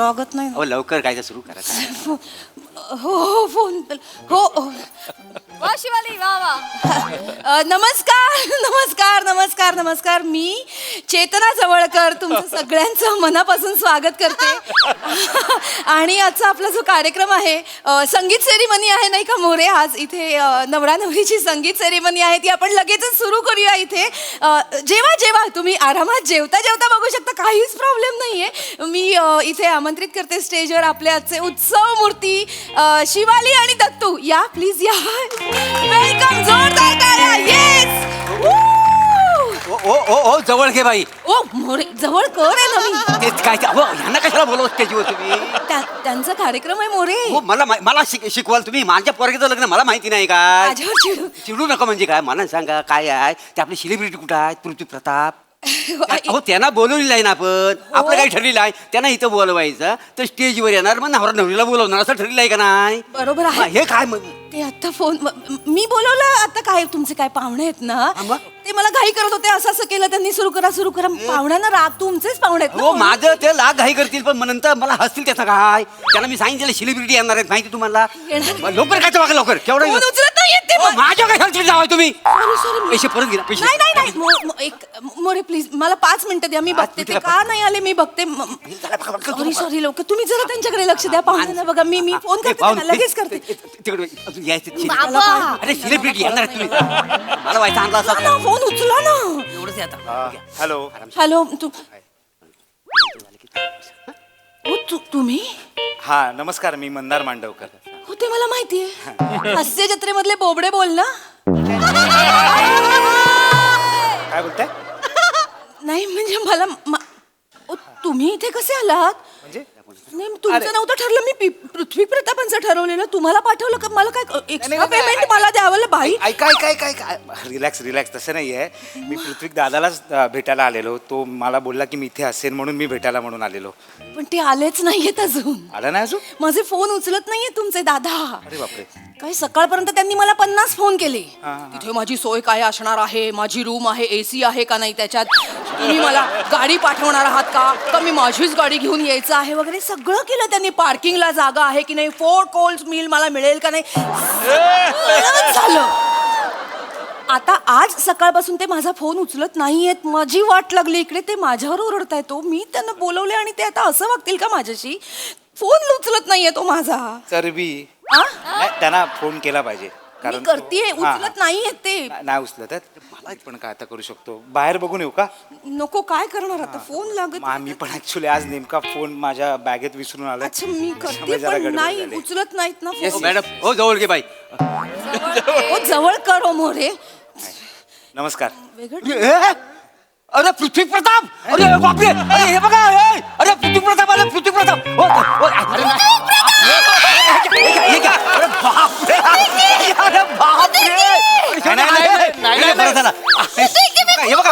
लागत नाही. हो लवकर काय सुरू करा. हो फोन हो. वा शिवाली वा वा. नमस्कार नमस्कार नमस्कार नमस्कार. मी चेतना जवळकर तुमचं सगळ्यांचं मनापासून स्वागत करते. आणि आजचा आपला जो कार्यक्रम आहे संगीत सेरेमनी आहे नाही का मोरे. आज इथे नवरा नवरीची संगीत सेरेमनी आहे ती आपण लगेचच सुरू करूया. इथे जेव्हा जेव्हा तुम्ही आरामात जेवता जेवता बघू शकता, काहीच प्रॉब्लेम नाहीये. मी इथे आमंत्रित करते स्टेजवर आपले आजचे उत्सव मूर्ती शिवाली आणि दत्तू. या प्लीज या. वेलकम. जोरदार टाळ्या. येस. ओ ओ ओ जवळ घे बाई. ओ मोरे जवळ कर आहे ना मी. तेच काय ह्यांना कशाला बोलवत त्याच्यावर तुम्ही. त्यांचा कार्यक्रम आहे मोरे. हो मला शिकवाल तुम्ही. माझ्या पोरगीचं लग्न मला माहिती नाही का. माझ्यावर चिडू नका म्हणजे काय. मला सांगा काय आहे ते. आपले सेलिब्रिटी कुठं आहेत. पृथ्वी प्रताप. हो त्यांना बोलवलेलं आहे ना आपण. आपलं काही ठरलेलं आहे. त्यांना इथं बोलवायचं तर स्टेजवर येणार मग नवरा नवरीला बोलवणार असं ठरलेलं आहे का नाही. बरोबर आहे. हे काय ते आता फोन मी बोलवलं. आता काय तुमचे काय पाहुणे आहेत ना ते मला घाई करत होते. असं असं केलं त्यांनी. सुरू करा सुरू करा. पाहुण्यांना राग. तुमचेच पाहुणे आहेत. हो माझं ते लाग घाई करतील पण नंतर मला हसतील त्याचा काय. त्यांना मी सांगितलं सेलिब्रिटी येणार आहेत माहिती तुम्हाला. लवकर काय बघा लवकर. केवढं उचलत नाहीये ते. माझ्या काय हलतील जावा तुम्ही. सॉरी पैसे परत घ्या. पैसे नाही नाही नाही. एक मोरे प्लीज मला 5 मिनिटं द्या. मी बघते ते का नाही आले. मी बघते. सॉरी सॉरी लवकर. तुम्ही जरा त्यांच्याकडे लक्ष द्या. पाहुण्यांना बघा. मी फोन करते त्यांना. लगेच करते. तिकडे अजून यायचं. बाबा. अरे सेलिब्रिटी येणार आहेत तुम्ही. मला व्हायचा आणला असा फोन उचला ना. एवढंच आहे आता. हॅलो हॅलो तुम्ही. हा नमस्कार. मी मंदार मांडवकर. हो ते मला माहितीये. हास्य जत्रेमधले बोबडे बोल ना. काय बोलताय. नाही म्हणजे तुम्ही इथे कसे आलात. म्हणजे नाही तुमचं नव्हतं ठरलं. मी पृथ्वी प्रतापांचं ठरवलेलं. तुम्हाला पाठवलं का. मला काय एक्स्ट्रा पेमेंट मला द्यावं बाई. ऐका ऐका ऐका ऐका. Relax relax. तसं नाही आहे. मी पृथ्वी दादालाच भेटायला आलेलो. तो मला बोलला की मी इथे असेल म्हणून मी भेटायला म्हणून आलेलो. पण ते आलेच नाहीयेत अजून. आला नाही अजून. माझे फोन उचलत नाहीये तुमचे दादा. अरे बापरे. काही सकाळपर्यंत त्यांनी मला 50 फोन केले. तिथे माझी सोय काय असणार आहे. माझी रूम आहे. AC आहे का नाही त्याच्यात. तुम्ही मला गाडी पाठवणार आहात का मी माझीच गाडी घेऊन यायचं आहे वगैरे सगळं केलं त्यांनी. पार्किंगला जागा आहे की नाही. 4 कोर्स मील मला मिळेल का नाही. झालं. आता आज सकाळपासून ते माझा फोन उचलत नाहीयेत. माझी वाट लागली इकडे. ते माझ्यावर ओरडतायत. तो मी त्यांना बोलवले आणि ते आता असं वागतील का माझ्याशी. फोन उचलत नाहीये तो माझा. चरबी. त्यांना फोन केला पाहिजे. मी करतेय. उचलत नाहीयेत ते. नाही उचलत. मला पण काय आता करू शकतो. बाहेर बघून येऊ का. नको काय करणार आता. फोन लागत. मी पण ऍक्च्युली आज नेमका फोन माझ्या बॅगेत विसरून आलो. अच्छा मी करते पण नाही उचलत नाहीत ना हो मॅडम. हो जवळ घे बाई. हो जवळ कर मोरे. नमस्कार. अरे पृथ्वी प्रताप. अरे बापरे. अरे हे बघा. अरे पृथ्वी प्रताप. अरे पृथ्वी प्रताप. अरे बापरे. अरे बापरे. हे बघा.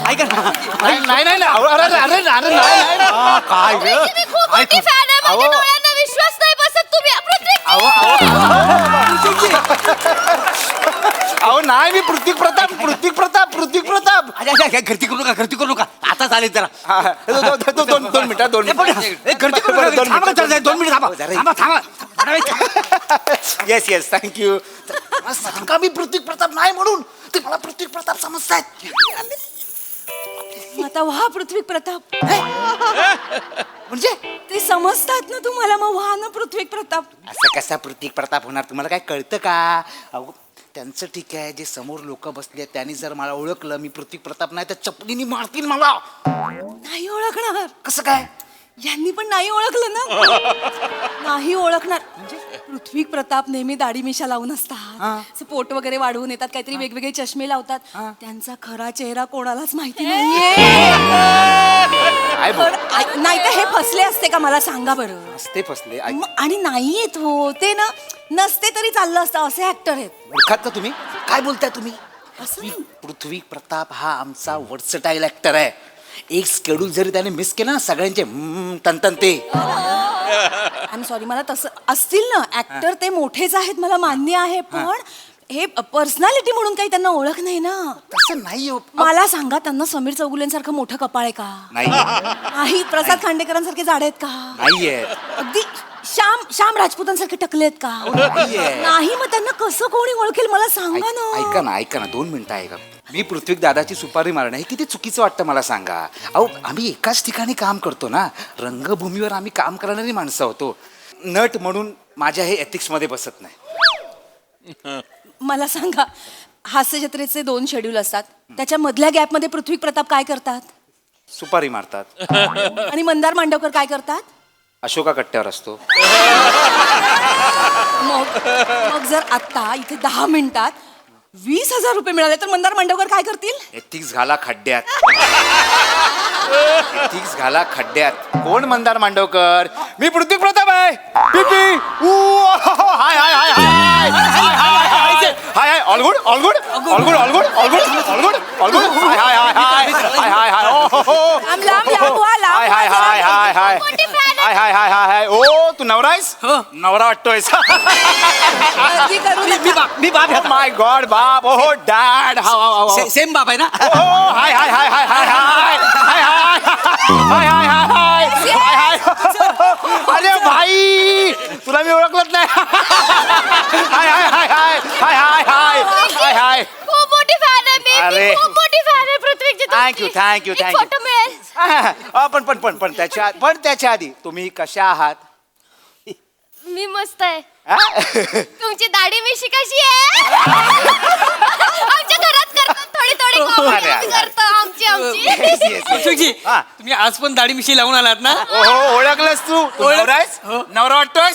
ऐका ना. नाही नाही काय विश्वास नाही बसत तुम्ही. अहो नाही मी पृथ्वी प्रताप. अरे घरती करू नका. आता चालेल जरा. 2 मिनिटं. 2 मिनिटं. 2 मिनिट थांबा. Yes yes thank you. सांगा मी पृथ्वी प्रताप नाही म्हणून ते मला पृथ्वी प्रताप समजतायत. आता व्हा पृथ्वी प्रताप. म्हणजे ते समजतात ना तुम्हाला. मग व्हा ना पृथ्वी प्रताप. असं कसा पृथ्वी प्रताप होणार. तुम्हाला काय कळतं का. अहो त्यांचं ठीक आहे. जे समोर लोक बसले त्यांनी जर मला ओळखलं मी पृथ्वी प्रताप नाही तर चपलीनी मारतील मला. नाही ओळखणार. कसं काय. यांनी पण नाही ओळखलं ना. नाही ओळखणार. म्हणजे पृथ्वी प्रताप नेहमी दाढी मिशा लावून असतात. पोट वगैरे वाढवून येतात. काहीतरी वेगवेगळे चष्मे लावतात. त्यांचा खरा चेहरा कोणालाच माहिती नाहीये. नाही तर हे फसले असते का मला सांगा बरं. असते फसले. आणि नाहीयेत. हो ते ना नसते तरी चाललं असतं. असे ऍक्टर आहेत. ओळखात का तुम्ही. काय बोलताय तुम्ही. असं पृथ्वी प्रताप हा आमचा वर्सटाईल ऍक्टर आहे. एक स्केड्यूल जरी त्याने मिस केलं ना सगळ्यांचे तन ते. I am sorry. मला तसं असतील ना ऍक्टर ते मोठेच आहेत मला मान्य आहे. पण हे पर्सनॅलिटी म्हणून काही त्यांना ओळख नाही ना. तसं नाही हो. मला सांगा, त्यांना समीर चौगुलेंसारखं मोठं कपाळ आहे का? नाही नाही. प्रसाद खांडेकरांसारखे जाडे आहेत का? नाहीये. अगदी श्याम राजपूतांसारखे टकले आहेत का? नाहीये. नाही. मग त्यांना कसं कोणी ओळखेल मला सांगा ना. ऐका ना 2 मिनिटं ऐका. मी पृथ्वी दादाची सुपारी मारणं हे किती चुकीचं वाटतं मला सांगा. अहो आम्ही एकाच ठिकाणी काम करतो ना, रंगभूमीवर आम्ही काम करणारी माणसं होतो. नट म्हणून माझ्या हे एथिक्स मध्ये बसत नाही. मला सांगा, हास्य जत्रेचे 2 शेड्यूल असतात, त्याच्या मधल्या गॅपमध्ये पृथ्वी प्रताप काय करतात? सुपारी मारतात. आणि मंदार मांडवकर काय करतात? अशोका कट्ट्यावर असतो. मग जर आता इथे 10 मिनिटात 20,000 रुपये मिळाले तर मंदार मांडवकर काय करतील? एथिक्स घाला खड्ड्यात. एथिक्स घाला खड्ड्यात. कोण मंदार मांडवकर? मी पृथ्वी प्रताप आहे. पिपी hi hi hi hi hi hi all good all good all good all good all good all good all good hi hi hi hi hi hi hi लांब, लांब, लांब व्हा, लांब हाय hi hi hi hi hi hi hi hi हाय. ओ तू नवरा आहेस? नवरा वाटतोय. गर्दी करू नका. मी बाप आहे. माय गॉड बाप. ओहो डॅड. सेम बाप आहे ना. Oh, हाय hi hi hi hi hi hi hi hi hi hi hi हाय. अरे भाई तुला मी ओळखलंच नाही. हाय hi hi hi hi hi hi hi हाय. खूप मोठी फॅन आहे मी. अरे. मी खूप मोठी फॅन आहे पृथ्वीची तुमची. थँक्यू थँक्यू एक थँक्यू. फोटो मिळेल? पण त्याच्या आधी तुम्ही कशा आहात? मी मस्त आहे. हा? तुमची दाढी मिशी कशी आहे? आमच्या घरात करतात थोडी थोडी comedy अरे, आम्ही अरे. करतो आमची. Yes, yes, yes. अशोकजी, हा. तुम्ही आज पण दाढी मिशी लावून आलात ना? ओहो ओळखलंस तू? तू नवरा आहेस? नवरा वाटतोय?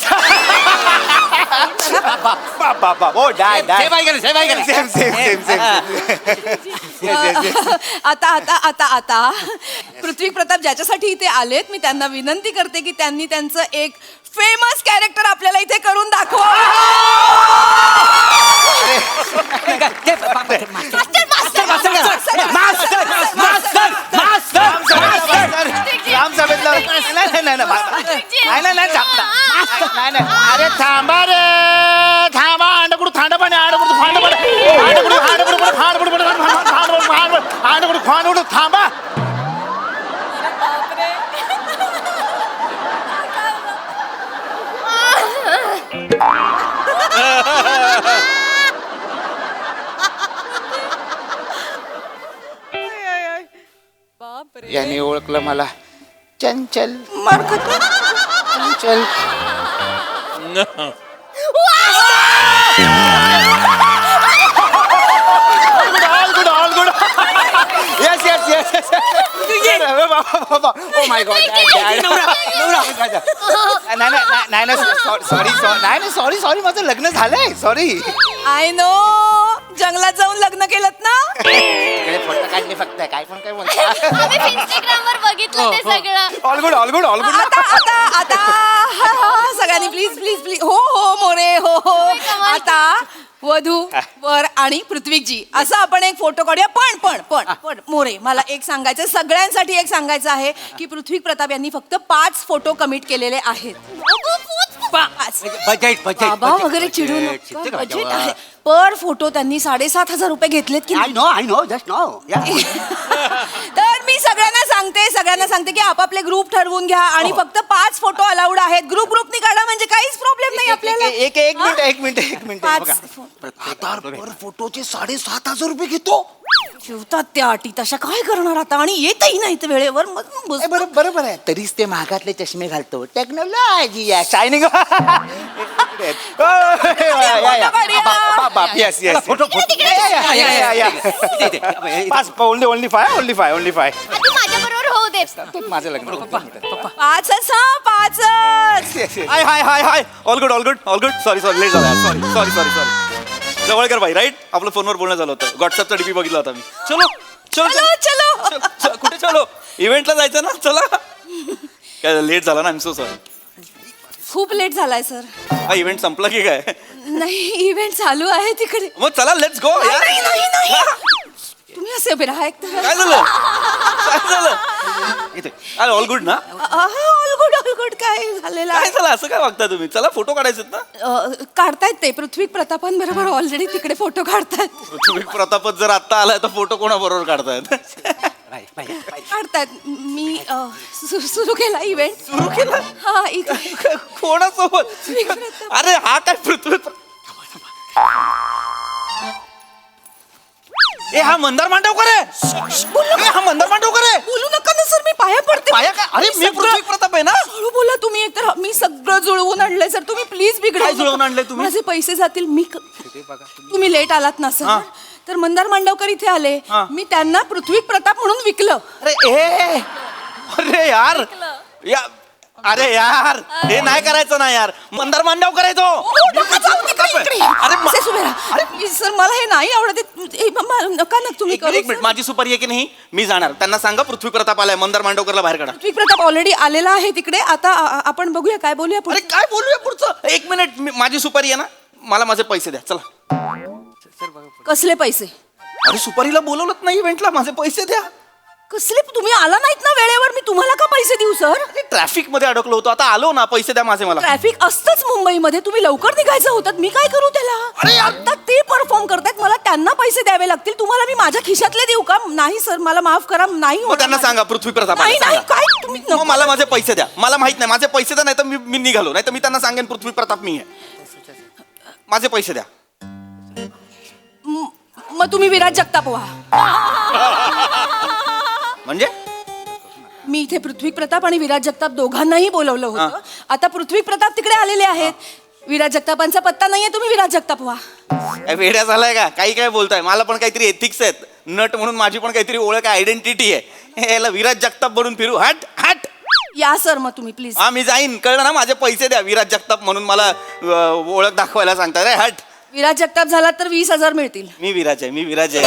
बाप बाप बाप. ओ डॅड डॅड. सेम आहे का? सेम आहे का? Same same same same. आता पृथ्वी प्रताप ज्याच्यासाठी इथे आलेत, मी त्यांना विनंती करते की त्यांनी त्यांचं एक फेमस कॅरेक्टर आपल्याला इथे करून दाखवा. अरे थांबा रे थांबा. अंडकुड थांड पाणी अंडकुड थांड पाणी अंडकुड थांबा. याने ओळखलं मला. चंचल चंचल. All good all good. Yes yes yes. Oh my God sorry sorry माझं लग्न झालंय. सॉरी. I know. जंगलात जाऊन लग्न केलं ना? फोटो काढले फक्त. काय पण काय म्हणतो. आम्ही इंस्टाग्रामवर बघितलं ते सगळं. All good all good all good. आता सगळ्यांनी प्लीज प्लीज प्लीज. हो मोरे हो. आता वधू वर आणि पृथ्वीजी असं आपण एक फोटो काढूया. पण मोरे, मला एक सांगायचं, सगळ्यांसाठी एक सांगायचं आहे की पृथ्वी प्रताप यांनी फक्त 5 फोटो कमिट केलेले आहेत. 5. बाबा वगैरे चिडू नका. बजेट आहे. पर फोटो त्यांनी 7,500 रुपये घेतलेत की नाही? I know just no. तर मी सगळ्यांना सांगते की आपापले ग्रुप ठरवून घ्या आणि फक्त 5 फोटो अलाउड आहेत. ग्रुपनी काढा म्हणजे काहीच प्रॉब्लेम नाही आपल्याला. एक मिनिट 5 फोटोचे 7,500 रुपये घेतो. शिवतात त्या अटी तशा काय करणार आता. आणि येतही नाही तर वेळेवर. बरोबर आहे. तरीच ते महागातले चष्मे घालतो. Technology shining. Yes yes. Photo only five आधी माझ्या बरोबर होऊ दे. माझं लग्न. 5च. Hi hi hi hi. All good all good all good. Sorry late झाला. सॉरी जवळकर भाई राईट. आपलं फोनवर बोलणं झालं होतं. व्हॉट्सअपचा डीपी बघितला होता मी. चलो कुठे चलो? इव्हेंटला जायचं ना. चला. काय लेट झाला ना. I am so sorry. खूप लेट झालाय सर. हा इव्हेंट संपला की काय? नाही, इव्हेंट चालू आहे तिकडे. मग चला लेट्स गो यार. नाही. तुम्ही असे उभे राहा एक तर. काय झालं? अरे ऑल गुड ना. ऑल गुड गुड काय झालेलं काय आहे? झालं असं काय वागता तुम्ही? चला फोटो काढायचे ना. काढतायत ते पृथ्वी प्रतापांबरोबर ऑलरेडी तिकडे फोटो काढतायत. तुम्ही प्रतापच जर आत्ता आलाय तर फोटो कोणाबरोबर काढतायत? काढतायत. मी सुरू केला इव्हेंट. सुरू केलं? हा इथे कोणासोबत? अरे हा काय पृथ्वी ए हा मंदार मांडवकर आहे. हा मंदार मांडवकर आहे. बोलू नका ना सर, मी पाया पडते. पाया काय? अरे मी पृथ्वी प्रताप आहे ना. हळू बोला तुम्ही. एकतर मी सगळं जुळवून आणलंय सर, तुम्ही प्लीज बिघडा. काय जुळवून आणलंय तुम्ही? माझे पैसे जातील. तुम्ही लेट आलात ना सर, तर मंदार मांडवकर इथे आले. मी त्यांना पृथ्वी प्रताप म्हणून विकलं. अरे यार अरे यार हे नाही करायचं ना यार. मंदार मांडव करायचो. अरे सर मला हे नाही आवडत. नका ना तुम्ही एक मिनिट माझी सुपारी आहे की नाही. मी जाणार. त्यांना सांगा पृथ्वी प्रताप आलाय. मंदार मांडवकरला बाहेर काढा. पृथ्वी प्रताप ऑलरेडी आलेला आहे तिकडे. आता आपण बघूया काय बोलूया अरे काय बोलूया पुढचं. एक मिनिट माझी सुपारी आहे ना. मला माझे पैसे द्या चला. कसले पैसे? अरे सुपारीला बोलवलं नाही इव्हेंटला. माझे पैसे द्या. कसले? तुम्ही आला नाहीत ना वेळेवर. मी तुम्हाला का पैसे देऊ सर? ट्रॅफिक मध्ये अडकलो होतो. आता आलो ना. पैसे द्या माझे मला. ट्रॅफिक असतंच मुंबईमध्ये. तुम्ही लवकर निघायचं होतं. मी काय करू त्याला? अरे यार. आता ते परफॉर्म करतायत. मला त्यांना पैसे द्यावे लागतील. तुम्हाला मी माझ्या खिशातले देऊ का? नाही सर मला माफ करा. नाही मग होणार त्यांना माझं. सांगा पृथ्वी प्रताप नाही आलाय, नाही सांगा. काय तुम्ही मग मला माझे पैसे द्या. मला माहित नाही. माझे पैसे द्या. नाही तर मी निघालो. नाही तर मी त्यांना सांगेन पृथ्वी प्रताप मी आहे. माझे पैसे द्या. मग तुम्ही विराज जगताप व्हा. म्हणजे मी इथे पृथ्वी प्रताप आणि विराज जगताप दोघांनाही बोलवलं होतं. आता पृथ्वी प्रताप तिकडे आलेले आहेत. विराज जगतापांचा पत्ता नाहीये. तुम्ही विराज जगताप व्हा. काय वेड्या झालाय का? काही काय बोलताय. मला पण काहीतरी एथिक्स आहेत. नट म्हणून माझी पण काहीतरी ओळख आहे. आयडेंटिटी आहे. याला विराज जगताप बनून फिरू. हट हट. या सर मग तुम्ही प्लीज. हा मी जाईन. कळलं ना. माझे पैसे द्या. विराज जगताप म्हणून मला ओळख दाखवायला सांगता रे. हट. विराज जगताप झाला तर 20,000 मिळतील. मी विराज आहे. मी विराज आहे.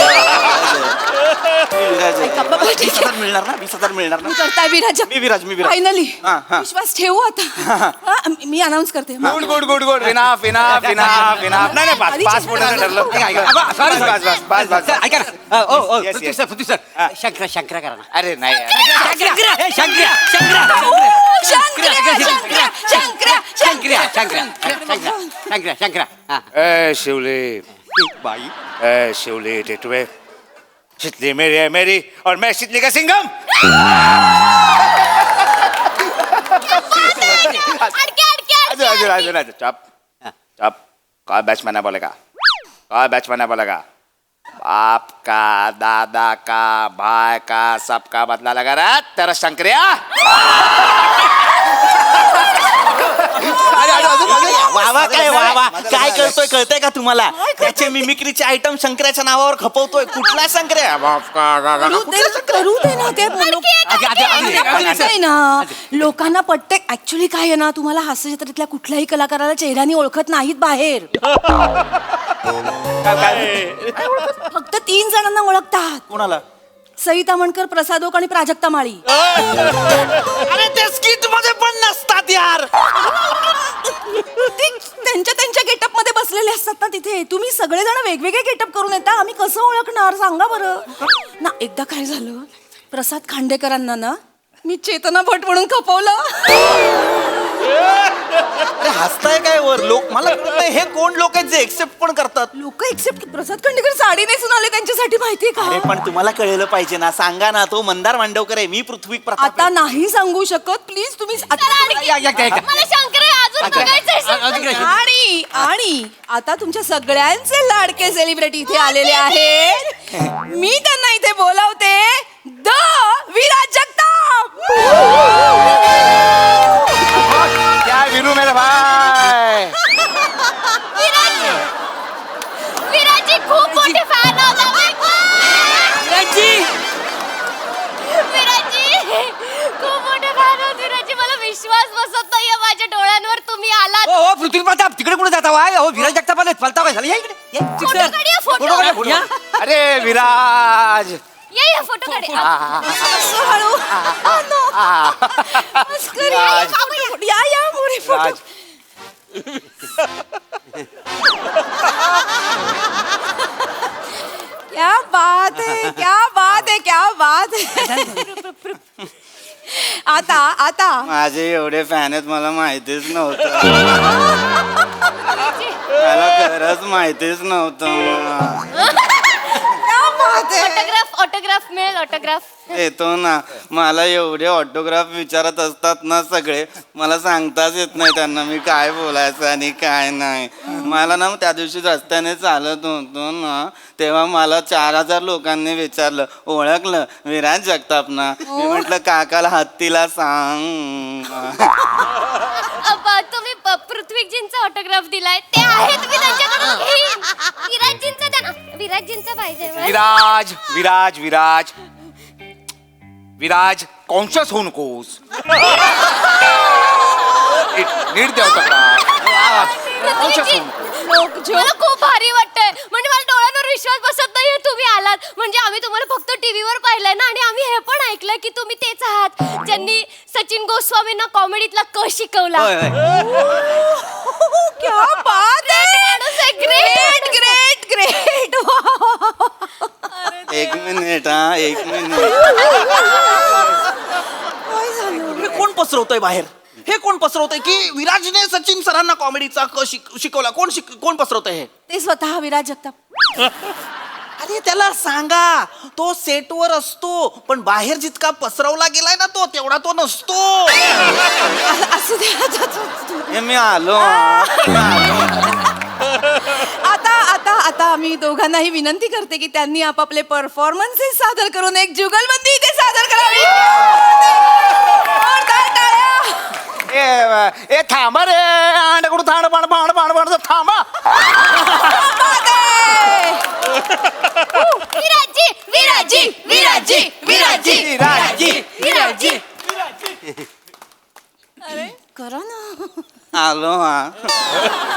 मी विराज आहे. ऐका, बाबा, ठीक आहे. 20,000 मिळणार ना. 20,000 मिळणार ना. मी करताय विराज. मी विराज. फायनली हा, हा. विश्वास ठेवू आता. हा, मी अनाऊन्स करते. Good good good good. Enough enough enough enough. नाही नाही आधी पाच मिनिटाचं ठरलं. बस बस बस. ऐका ना. ओ Yes, पृथ्वी yes. सर पृथ्वी सर. शंकरा करा ना. अरे नाही यार. शंकर्या हा. ए शिवले बाई ए शिवले टेटवे. शीतली मेरी है मेरी और मैं शीतली का सिंघम. अडके अजून चप चप. काय बॅट्समॅन बोलेगा. काय बॅट्समॅन बोलेगा. बाप का दादा का भाई का सबका बदला लगा रहा तेरा शंकरिया. वावा काय वावा काय करतोय कळतंय का तुम्हाला? त्याचे मिमिक्रीचे आयटम शंकराच्या नावावर खपवतोय. कुठला शंकर्या? बाप का करू दे ना ते. पटतंय ना. लोकांना पटते. ऍक्च्युली काय आहे ना, तुम्हाला हास्य चित्रातल्या कुठल्याही कलाकाराला चेहऱ्याने ओळखत नाहीत बाहेर. फक्त 3 जणांना ओळखतात. कोणाला? सईता मणकर, प्रसाद ओक आणि प्राजक्ता माळी. अरे ते स्किट मध्ये पण नसतात यार. ते त्यांच्या गेटअप मध्ये बसलेले असतात ना तिथे. तुम्ही सगळेजण वेगवेगळे गेटअप करून येता. आम्ही कसं ओळखणार सांगा बरं ना. एकदा काय झालं, प्रसाद खांडेकरांना ना मी चेतना भट म्हणून खपवलं. अरे हसताय काय वर? लोक मला कळत नाही हे कोण लोक आहेत जे एक्सेप्ट पण करतात. लोक एक्सेप्ट. प्रसाद खांडेकर साडी नेसून आले त्यांच्यासाठी माहितीये अरे का? पण तुम्हाला कळलं पाहिजे ना. सांगा ना. तो मंदार मांडवकर आहे. मी पृथ्वी प्रताप आता नाही सांगू शकत प्लीज तुम्ही. मला शंकर अजून बघायचंय. आणि आता तुमच्या सगळ्यांचे लाडके सेलिब्रिटी इथे आलेले आहेत. मी त्यांना इथे बोलवते. द विराज जगताप. क्या वीरू मेरे भाई. विराजी खूप मोठे फॅन आहोत आम्ही. विराजी खूप मोठे फॅन आहोत. विराजी मला विश्वास बसत नाहीये माझ्या डोळ्यांवर. तुम्ही आलात. ओ पृथ्वी प्रताप तिकडे कुठे जाता वाय? हो विराज जगताप आले. पलता काय झालं? या इकडे. फोटो काढूया, फोटो. या. अरे विराज. ये फोटो काढूया. असं हळू. मस्करी. या मोरे फोटो. क्या बात है, क्या बात है, क्या बात है. आता आता माझे एवढे फॅन आहेत मला माहितीच नव्हतं मला खरंच माहितीच नव्हतं ऑटोग्राफ मिळेल ऑटोग्राफ. येतो ना मला एवढे ऑटोग्राफ विचारत असतात ना सगळे मला सांगताच येत नाही त्यांना मी काय बोलायचं आणि काय नाही. मला ना त्या दिवशी रस्त्याने चालत होतो ना तेव्हा मला 4000 लोकांनी विचारलं ओळखलं विराज जगताप ना. मी म्हटलं काकाला हत्तीला सांग. तुम्ही पृथ्वीजींचा ऑटोग्राफ दिलाय ते आहेत मी त्यांच्याकडून घेईन. विराजजींचा द्या ना. विराजजींचा पाहिजे मला. विराज विराज विराज विराज कॉन्शियस होऊ नकोस. नीट द्या पृथ्वीजी, मला खूप भारी वाटतंय. म्हणजे मला डोळ्यांवर विश्वास बसत नाहीये तुम्ही आलात. म्हणजे आम्ही तुम्हाला फक्त टीव्हीवर पाहिलंय ना आणि आम्ही हे पण ऐकलंय की तुम्ही तेच आहात ज्यांनी सचिन गोस्वामींना कॉमेडीतला क शिकवला. होय, होय. क्या बात आहे. Great great great. एक मिनिट हा एक मिनिट. हे कोण पसरवतोय बाहेर? हे कोण पसरवतंय की विराजने सचिन सरांना कॉमेडीचा शिकवला? कोण पसरवतंय हे? ते स्वतः विराज जगताप. अरे त्याला सांगा तो सेटवर असतो पण बाहेर जितका पसरवला गेलाय ना तो तेवढा तो नसतो. असू दे हे मी आलो. आता आता आता आम्ही दोघांनाही विनंती करते की त्यांनी आपापले परफॉर्मन्सेस सादर करून एक जुगलबंदी इथे सादर करावी. जोरदार टाळ्या. ए थांबा रे अंडकडून थांड पाण पाण पाण पाण थांबा. विराजी विराजी विराजी विराजी विराजी. विराजी. करा ना आलो हा.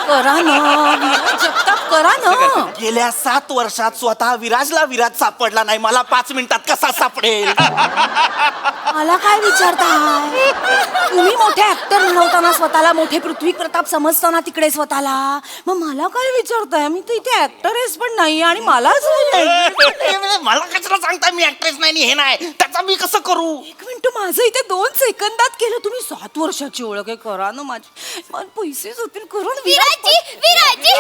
करा ना विराज जगताप करा ना. गेल्या 7 वर्षात स्वतः विराजला विराज सापडला नाही मला 5 मिनिटात कसा सापडेल? मला काय विचारताय तुम्ही मोठे ऍक्टर म्हणवताना स्वतःला मोठे पृथ्वी प्रताप समजताना तिकडे स्वतःला मग मला काय विचारताय? मी तर इथे ऍक्टरेस पण नाही आणि मलाच मला कशाला सांगताय मी ऍक्ट्रेस नाही हे नाही त्याचा मी कसं करू? एक मिनिट माझं इथे 2 सेकंदात केलं. तुम्ही 7 वर्षाची ओळख आहे करा ना. माझे पैसे होतील करून. विराजी विराजी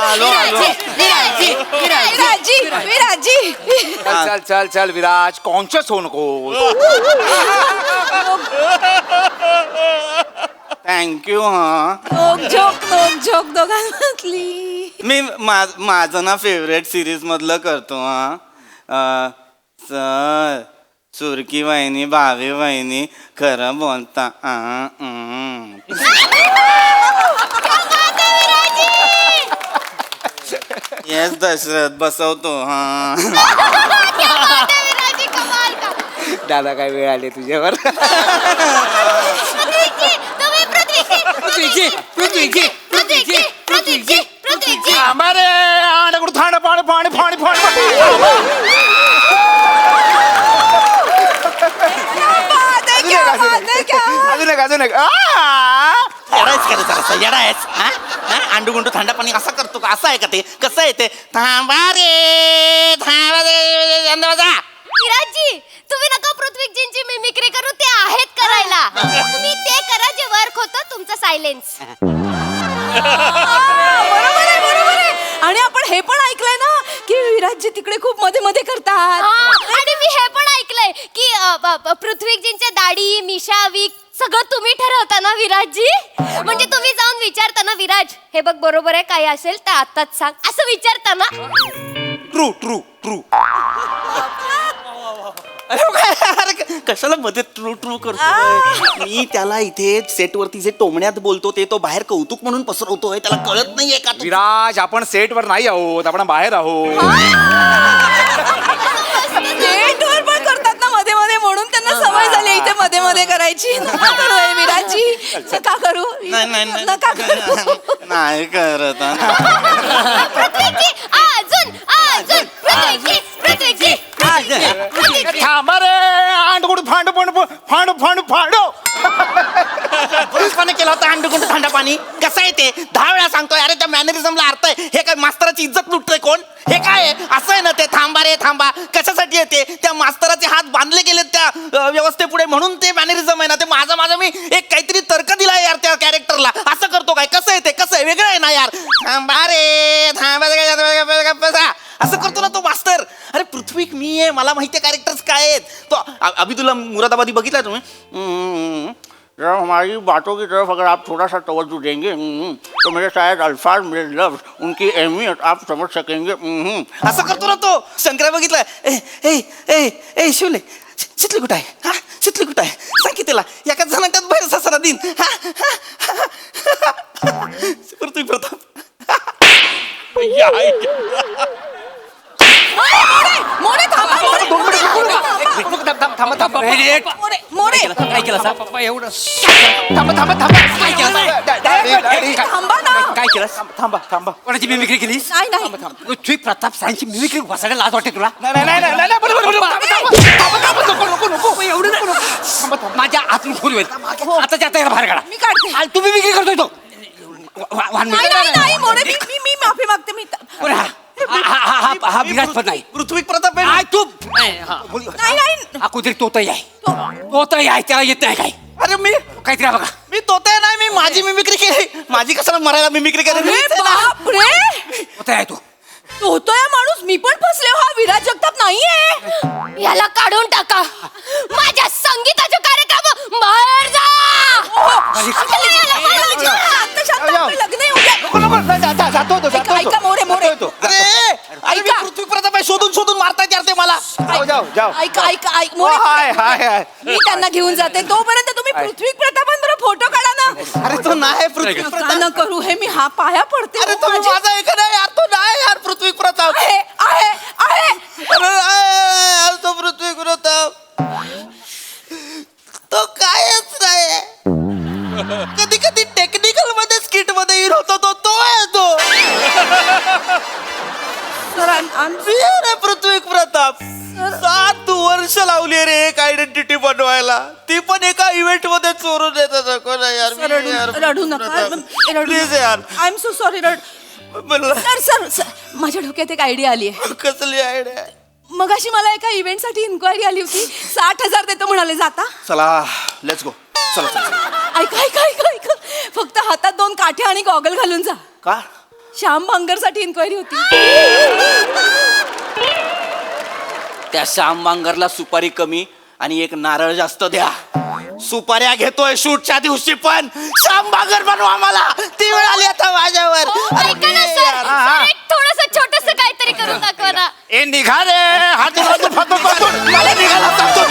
विराजी विराजी विराजी. चल चल चल चल विराज कॉन्शियस होऊ नको. थँक्यू हा. नोक झोक दोघांमधली. मी माझं ना फेवरेट सिरीज मधलं करतो हा. सर सुरकी वहिनी भावी वहिनी खरं बोलता. येस दशरथ बसवतो हा. दादा काय वेळ आली तुझ्यावर. आंबारे अंडकडून थांड पाणी पाणी पाणी पाणी. अजून एक अजून एक. अंडू गुंडू थंड पाणी असं करतो का? असं आहे का ते? कसं आहे ते? थांबा रे थांबा रे. विराजी तुम्ही नका पृथ्वीजींची मिमिक्री करू. ते आहेत करायला. तुम्ही ते करा जे वर्क होतं तुमचं सायलेन्स. बरोबर आहे बरोबर आहे. आणि आपण हे पण ऐकलंय ना की विराजजी तिकडे खूप मध्ये मध्ये करतात. आणि मी हे पण ऐकलंय की पृथ्वीजींच्या दाढी मिशा वीक सगळं तुम्ही ठरवता ना विराजजी? म्हणजे तुम्ही जाऊन विचारता ना विराज हे बघ बरोबर आहे काही असेल तर आताच सांग असं विचारता ना? True true true. अरे कशाला मध्ये ट्रू ट्रू करतोय? मी त्याला इथे सेटवरती जे टोमण्यात बोलतो ते तो बाहेर कौतुक म्हणून पसरवतोय. त्याला कळत नाहीये का? विराज आपण सेटवर नाही आहोत आपण बाहेर आहोत. सेटवर पण करतात ना मध्ये मध्ये म्हणून त्यांना सवय झाली इथे मध्ये मध्ये करायची. नका करू हे विराजजी नका करू. नका करू. नाही करत हा. पृथ्वीजी अजून अजून पृथ्वीजी पृथ्वीजी पृथ्वीजी. थांबा रे अंडकुड फांड फांड फांड फांड फांडो. पुरुषाने केला होता अंडू गुंडू थंड पाणी. कसं आहे ते? 10 वेळा सांगतोय. अरे त्या मॅनरिझमला अर्थ आहे. हे काय मास्तराची इज्जत लुटतोय कोण? हे काय आहे? असं आहे ना ते थांबा रे थांबा कशासाठी येते? त्या मास्तराचे हात बांधले गेलेत त्या व्यवस्थेपुढे म्हणून ते मॅनरिझम आहे ना. ते माझा मी एक काहीतरी तर्क दिलाय यार त्या कॅरेक्टरला. असं करतो काय? कसं आहे ते? कसं आहे? वेगळं आहे ना यार. थांबा रे थांबा असं करतो ना तो मास्तर. अरे पृथ्वी मी आहे, मला माहिती आहे कॅरेक्टर्स काय आहेत. तो अभिदुल्ला मुरादाबादी बघितलाय तुम्ही? जब हमारी बातों की तरफ अगर आप थोड़ा सा तवज्जो देंगे तो मेरे शायद अल्फाज मेरे लफ्ज उनकी अहमियत आप समझ सकेंगे. असं करतो ना तो. शंकरा बघितलाय? ए ए ए ए शिवले शितली कुठं आहे? हा शितली कुठं आहे? सांग की त्याला एका जणांच्यात बाहेर सासरा दिन. पृथ्वी प्रताप. मोरे थांबा, मोरे, मोरे काय केलं असा? पप्पा एवढं काय केलं? थांबा ना. काय केलं? थांबा थांबा. कोणाची मिमिक्री केलीस? नाही नाही पृथ्वी प्रताप सांची मिमिक्री बसायला लाज वाटते तुला? माझ्या आतून फुल होईल. आता आता बाहेर काढा. मी काढते. आणि तुम्ही मिमिक्री करतोय तो. नाही नाही नाही मोरे मी माफी मागते. मी हा विराजपद नाही. पृथ्वी प्रताप आहे. काय तू नाही नाही हा कुठे तोताई आहे. तोताई आहे त्याला येत नाही काय. अरे मी काहीतरी बघा. मी तोते नाही. मी माझी मिमिक्री केली. माझी कशाला मरायला मिमिक्री केली? अरे बापरे, तोताई आहे तो. होतोय माणूस. मी पण फसले. हा विराज जगताप नाहीये. याला काढून टाका. माझ्या संगीताचे कार्यक्रम बाहेर जा. शांत शांत आपलं लग्न आहे उद्या. जातो ऐका मोरे मोरे अरे अरे मी ऐका. पृथ्वी प्रताप आहे. शोधून मारतायत यार ते मला. जाओ ऐका मोरे हाय मी त्यांना घेऊन जाते. तोपर्यंत तुम्ही पृथ्वी प्रतापांबरोबर फोटो काढा ना. अरे तो नाही पृथ्वी का प्रताप. न करू हे मी हा पाया पडते. अरे हो तुम्ही माझी. माझा ऐका नाही यार. तो नाही यार पृथ्वी प्रताप. आहे आहे आहे अरे यार तो पृथ्वी प्रताप तो कायच नाही. कधी कधी टेक्निकल मध्ये स्किट मध्ये हिरो होतो तो आहे तो. सर मी रे पृथ्वी प्रताप 7 वर्ष लावली रे एक आयडेंटिटी बनवायला. ती पण एका इव्हेंट मध्ये चोरून येतात. कोण आहे यार? मी यार रडू नका. प्लीज यार. I am so sorry. म्हणलं सर माझ्या डोक्यात एक आयडिया आली आहे. कसली आयडिया? मगाशी मला एका इव्हेंट साठी इन्क्वायरी आली होती. 60,000 देतो म्हणाले. जाता? चला लेट्स गो. चला ऐका ऐका ऐका ऐका फक्त हातात 2 काठे आणि गॉगल घालून जा. का? श्याम भांगर साठी इन्क्वायरी होती. त्या श्याम बांगरला सुपारी कमी आणि एक नारळ जास्त द्या. सुपाऱ्या घेतोय शूटच्या दिवशी पण श्याम बांगर बनवा मला. ती वेळ आली आता माझ्यावर. अरे ऐका ना सर, सर, एक थोडंसं छोटंसं काहीतरी करून दाखवा ना. ए निघा रे. हात मला निघाला सांगतो